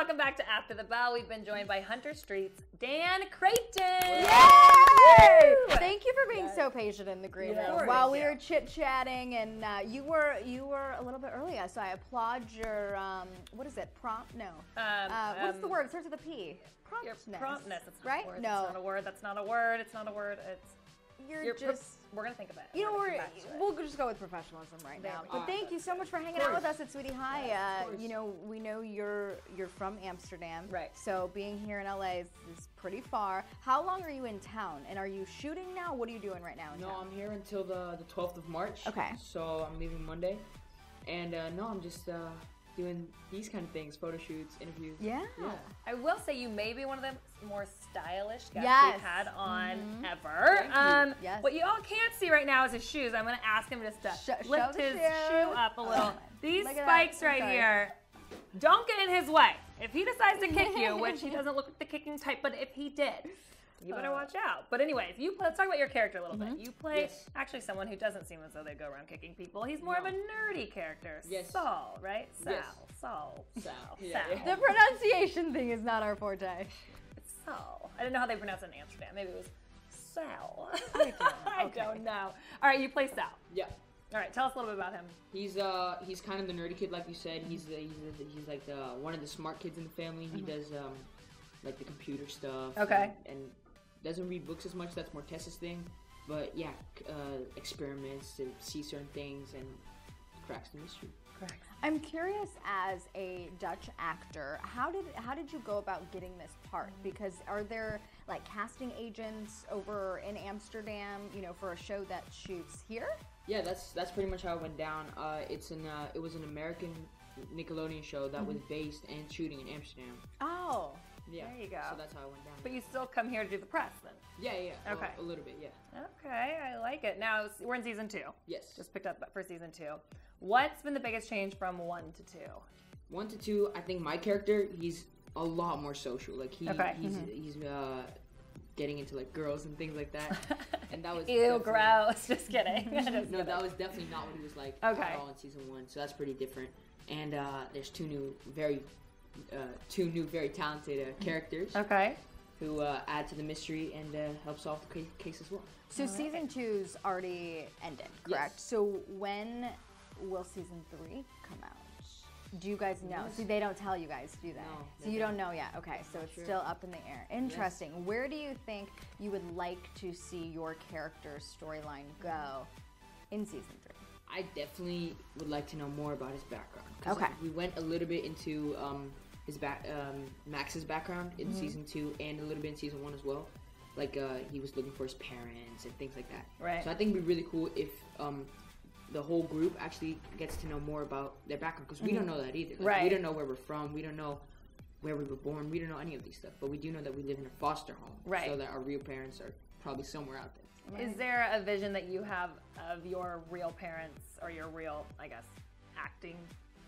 welcome back to After the Bell. We've been joined by Hunter Street's Daan Creyghton. Yay! Thank you for being so patient in the green room while we were chit-chatting, and you were a little bit early, so I applaud your what is it? Prompt? No. What's the word? It starts with a P. Promptness. Promptness. That's right? Word. No. That's not a word. That's not a word. It's not a word. It's. You're just. We're gonna think of it. You know, we'll just go with professionalism right now. But thank you so much for hanging out with us at Sweetie High. You know, we know you're from Amsterdam, right? So being here in LA is pretty far. How long are you in town? And are you shooting now? What are you doing right now in town? No, I'm here until the 12th of March. Okay. So I'm leaving Monday, and no, I'm just doing these kind of things, photo shoots, interviews. Yeah. I will say you may be one of the more stylish guests we've had on ever. What you all can't see right now is his shoes. I'm going to ask him just to lift his shoe up a little. These spikes right here, don't get in his way. If he decides to kick you, which he doesn't look like the kicking type, but if he did, you better watch out. But anyways, let's talk about your character a little bit. You play actually someone who doesn't seem as though they go around kicking people. He's more of a nerdy character. Yes. Saul, right? Sal. Yes. Sal. Yeah. The pronunciation thing is not our forte. It's Sal. I didn't know how they pronounce it in Amsterdam. Maybe it was Sal. I don't know. All right, you play Sal. Yeah. All right, tell us a little bit about him. He's kind of the nerdy kid, like you said. He's like one of the smart kids in the family. He does like the computer stuff. Okay. And doesn't read books as much. That's more Tessa's thing. But yeah, experiments to see certain things and cracks the mystery. I'm curious, as a Dutch actor, how did you go about getting this part? Because are there like casting agents over in Amsterdam, you know, for a show that shoots here? Yeah, that's pretty much how it went down. It was an American Nickelodeon show that was based and shooting in Amsterdam. Oh. Yeah, there you go. So that's how it went down. But you still come here to do the press then? Yeah. Okay. A little bit, yeah. Okay, I like it. Now, we're in season 2. Yes. Just picked up for season 2. What's been the biggest change from 1 to 2? 1 to 2, I think my character, he's a lot more social. Like, he's getting into, like, girls and things like that. And that was Ew, gross. Just kidding. No, that was definitely not what he was like at all in season 1. So that's pretty different. And there's two new, very talented characters. Okay. Who add to the mystery and help solve the case as well. So season 2's already ended, correct? Yes. So when will season 3 come out? Do you guys know? See, they don't tell you guys, do they? No, so you don't know yet. Okay, so it's still up in the air. Interesting. Yes. Where do you think you would like to see your character's storyline go in season 3? I definitely would like to know more about his background. Okay. We went a little bit into Max's background in season 2 and a little bit in season 1 as well. Like he was looking for his parents and things like that. Right. So I think it'd be really cool if the whole group actually gets to know more about their background, because we don't know that either. Like, we don't know where we're from. We don't know where we were born. We don't know any of these stuff. But we do know that we live in a foster home. Right. So that our real parents are probably somewhere out there. Right. Is there a vision that you have of your real parents or your real, I guess, acting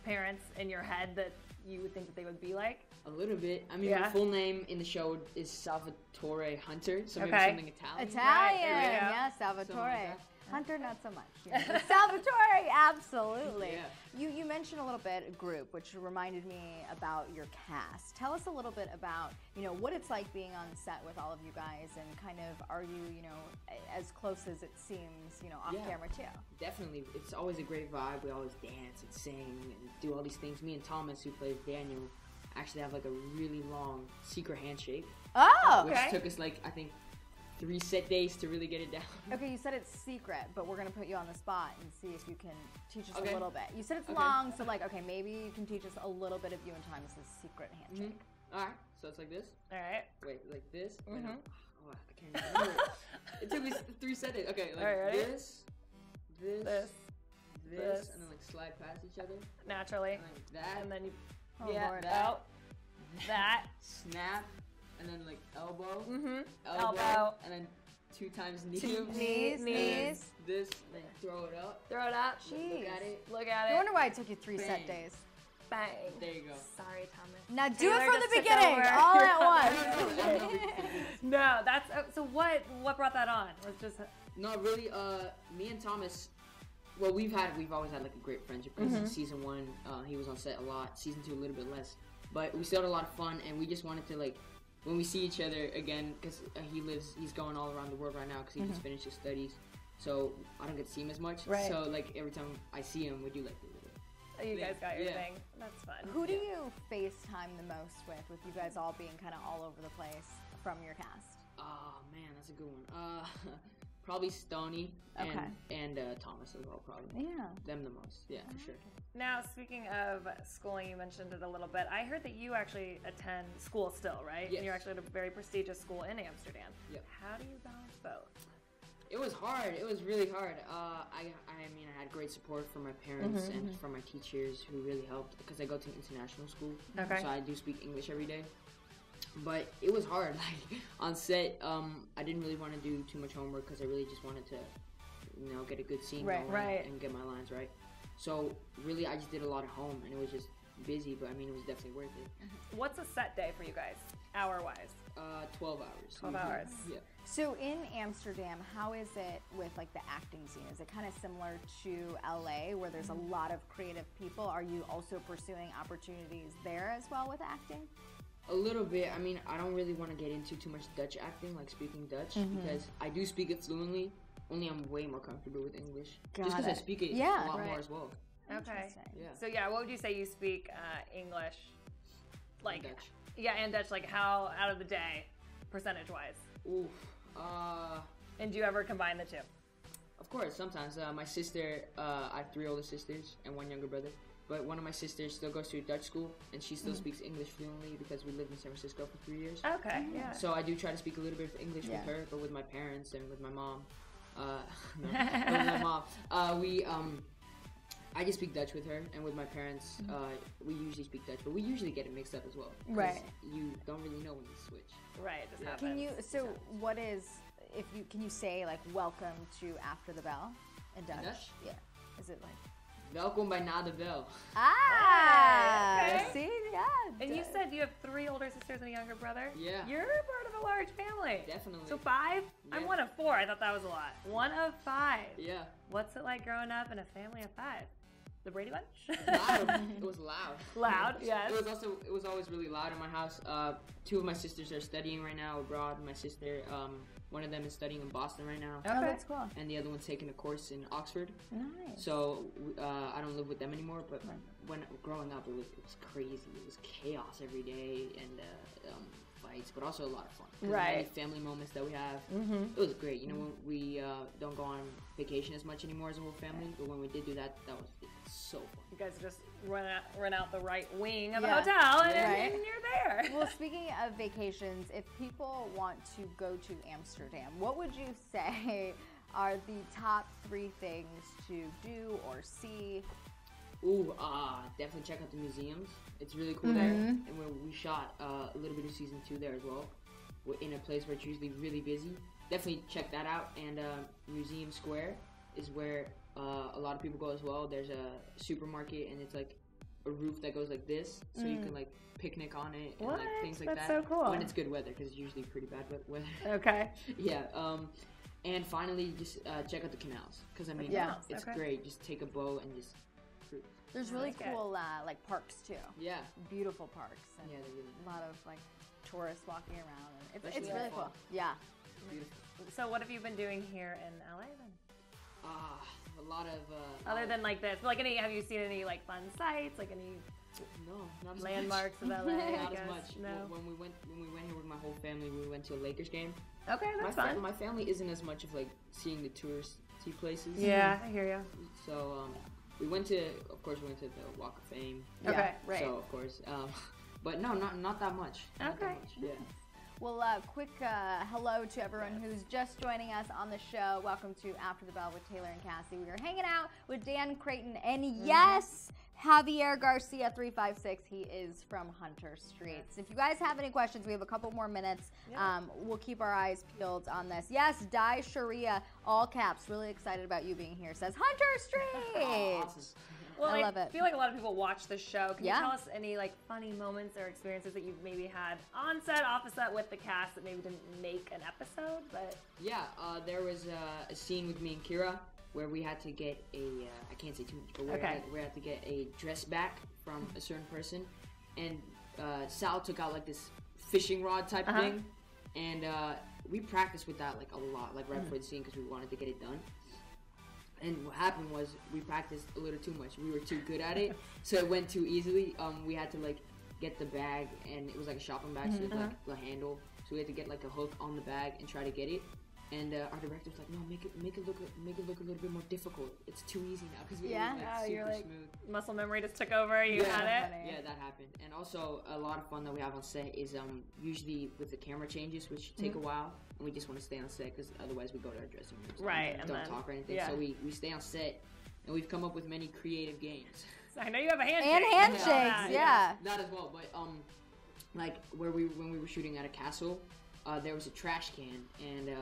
parents in your head that you would think that they would be like? A little bit. I mean, my full name in the show is Salvatore Hunter, so maybe something Italian. Italian, yeah, Salvatore. Hunter, not so much. Yeah. Salvatore, absolutely. Yeah. You mentioned a little bit group, which reminded me about your cast. Tell us a little bit about, you know, what it's like being on set with all of you guys, and kind of, are you know, as close as it seems, you know, off camera too? Definitely. It's always a great vibe. We always dance and sing and do all these things. Me and Thomas, who plays Daniel, actually have like a really long secret handshake. Oh, which took us like, I think, 3 set days to really get it down. Okay, you said it's secret, but we're gonna put you on the spot and see if you can teach us a little bit. You said it's long, so like, okay, maybe you can teach us a little bit of you and Thomas's secret handshake. All right, so it's like this. All right. Wait, like this. Wait, no. Oh, I can't remember. It took me 3 set days. Okay, like this, and then like slide past each other. Naturally. And like that. And then you, that. That. Snap. And then like elbow, elbow, and then 2 times knee. Knees. This, then throw it up. Throw it up. Jeez. Look at it. No wonder why it took you 3 set days. Bang. There you go. Sorry, Thomas. Now do it from the beginning, all at once. No, that's so. What brought that on? Was just no, really. Me and Thomas. Well, we've always had like a great friendship. Because in season 1, he was on set a lot. Season 2, a little bit less. But we still had a lot of fun, and we just wanted to, like, when we see each other again, because he's going all around the world right now because he just finished his studies. So I don't get to see him as much. Right. So, like, every time I see him, we do, like, you guys got your thing. That's fun. Who do you FaceTime the most with you guys all being kind of all over the place from your cast? Oh, man, that's a good one. Probably Stoney and Thomas as well, probably. Yeah. Them the most, for sure. Now, speaking of schooling, you mentioned it a little bit. I heard that you actually attend school still, right? Yes. And you're actually at a very prestigious school in Amsterdam. Yep. How do you balance both? It was hard. It was really hard. I mean, I had great support from my parents and from my teachers who really helped because I go to international school. Okay. So I do speak English every day. But it was hard. Like, on set, I didn't really want to do too much homework because I really just wanted to, get a good scene going and get my lines right. So, really, I just did a lot at home, and it was just busy, but, I mean, it was definitely worth it. What's a set day for you guys, hour-wise? 12 hours. 12 hours. Yeah. So, in Amsterdam, how is it with, like, the acting scene? Is it kind of similar to LA, where there's a lot of creative people? Are you also pursuing opportunities there as well with acting? A little bit. I mean, I don't really want to get into too much Dutch acting, like speaking Dutch, because I do speak it fluently, only I'm way more comfortable with English. Just because I speak it a lot more as well. Okay. Yeah. So, what would you say you speak English, like, Dutch. Yeah, and Dutch, like, how, out of the day, percentage-wise? Oof. And do you ever combine the two? Of course, sometimes. My sister, I have 3 older sisters and 1 younger brother. But one of my sisters still goes to a Dutch school, and she still speaks English fluently because we lived in San Francisco for 3 years. Okay, yeah. So I do try to speak a little bit of English with her, but with my parents and with my mom. With my mom. I just speak Dutch with her, and with my parents, we usually speak Dutch, but we usually get it mixed up as well. Right. You don't really know when you switch. Right, it just happens. Can you say, like, welcome to After the Bell in Dutch? Yeah. Is it like... Welkom bij Na de Bel. Okay. See? Yeah. And you said you have 3 older sisters and a younger brother? Yeah. You're part of a large family. Definitely. So 5? Yeah. I'm 1 of 4. I thought that was a lot. 1 of 5. Yeah. What's it like growing up in a family of 5? The Brady Bunch? Loud. It was loud. Loud, yes. It was always really loud in my house. 2 of my sisters are studying right now abroad. My sister, one of them is studying in Boston right now. Oh, that's cool. And the other one's taking a course in Oxford. Nice. So I don't live with them anymore, but when growing up, it was crazy. It was chaos every day and fights, but also a lot of fun. Right. The family moments that we have, it was great. When we don't go on vacation as much anymore as a whole family, but when we did do that, that was so fun. You guys just run out the right wing of a hotel and you're there. Well, speaking of vacations, if people want to go to Amsterdam, what would you say are the top 3 things to do or see? Ooh, definitely check out the museums. It's really cool there. And we shot a little bit of season 2 there as well. We're in a place where it's usually really busy. Definitely check that out. And Museum Square is where a lot of people go as well. There's a supermarket, and it's like a roof that goes like this, so you can like picnic on it and like things like That's that. So cool. When it's good weather, because it's usually pretty bad weather. Okay. Yeah. And finally, just check out the canals, because I mean, it's great. Just take a boat and just cruise. There's really cool like parks too. Yeah. Beautiful parks. And a lot of like tourists walking around. And it's really cool. Yeah. Beautiful. So what have you been doing here in LA then? A lot of other than like this, like have you seen any like fun sites, like any not as landmarks much. of LA? Not as much. No. When we went here with my whole family, we went to a Lakers game. Okay, that's fun. My family isn't as much of like seeing the touristy places. Yeah, I hear you. So we went to the Walk of Fame. Okay, right. So of course, but no, not that much. Not that much. Yeah. Well, quick hello to everyone who's just joining us on the show. Welcome to After the Bell with Taylor and Cassie. We are hanging out with Daan Creyghton and yes, Javier Garcia 356. He is from Hunter Streets. If you guys have any questions, we have a couple more minutes. We'll keep our eyes peeled on this. Yes, Di Sharia, all caps. Really excited about you being here. Says Hunter Streets. Awesome. Well, I love it. I feel like a lot of people watch the show. Can you tell us any like funny moments or experiences that you've maybe had on set, off the set with the cast that maybe didn't make an episode? But there was a scene with me and Kira where we had to get I can't say too much, but we had to get a dress back from a certain person, and Sal took out like this fishing rod type thing, and we practiced with that like a lot, like right before the scene because we wanted to get it done. And what happened was we practiced a little too much. We were too good at it, so it went too easily. We had to like get the bag, and it was like a shopping bag, so it was like the handle. So we had to get like a hook on the bag and try to get it. And our director was like, "No, make it look a little bit more difficult. It's too easy now because we were like super smooth." Muscle memory just took over. You had it. Yeah, that happened. And also a lot of fun that we have on set is usually with the camera changes, which take a while, and we just want to stay on set because otherwise we go to our dressing rooms and don't talk or anything. So we stay on set, and we've come up with many creative games. I know you have a handshake. And handshakes, yeah. That as well, but like when we were shooting at a castle, there was a trash can, and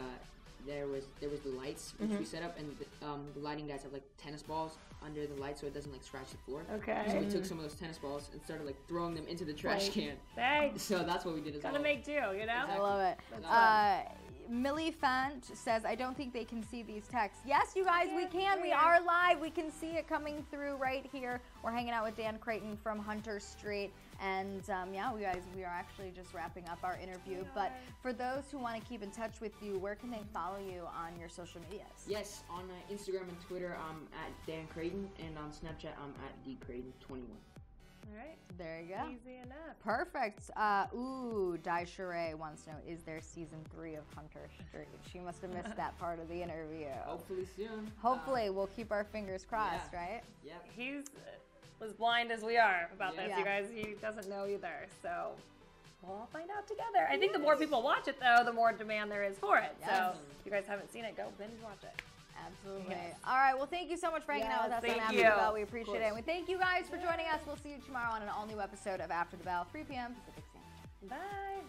there was the lights which we set up, and the lighting guys have like tennis balls under the light so it doesn't like scratch the floor. Okay. So we took some of those tennis balls and started like throwing them into the trash can. Thanks. So that's what we did as well. Gotta make do, you know? Exactly. I love it. Millie Fant says, I don't think they can see these texts. Yes, you guys, we can. We are live. We can see it coming through right here. We're hanging out with Daan Creyghton from Hunter Street. And yeah, we are actually just wrapping up our interview. But for those who want to keep in touch with you, where can they follow you on your social medias? Yes, on Instagram and Twitter, I'm at Daan Creyghton, and on Snapchat, I'm at dcreyghton21. All right. There you go. Easy enough. Perfect. Dai Sheree wants to know, is there season 3 of Hunter Street? She must have missed that part of the interview. Hopefully soon. Hopefully. We'll keep our fingers crossed, right? Yep. He's as blind as we are about this, Yeah. you guys. He doesn't know either, so we'll all find out together. I think the more people watch it, though, the more demand there is for it. Yes. So if you guys haven't seen it, go binge watch it. Absolutely. Yes. All right. Well, thank you so much for hanging out with us on thank After you. the Bell. We appreciate it. And we thank you guys for joining us. We'll see you tomorrow on an all-new episode of After the Bell, 3 p.m. Pacific Standard Time. Bye.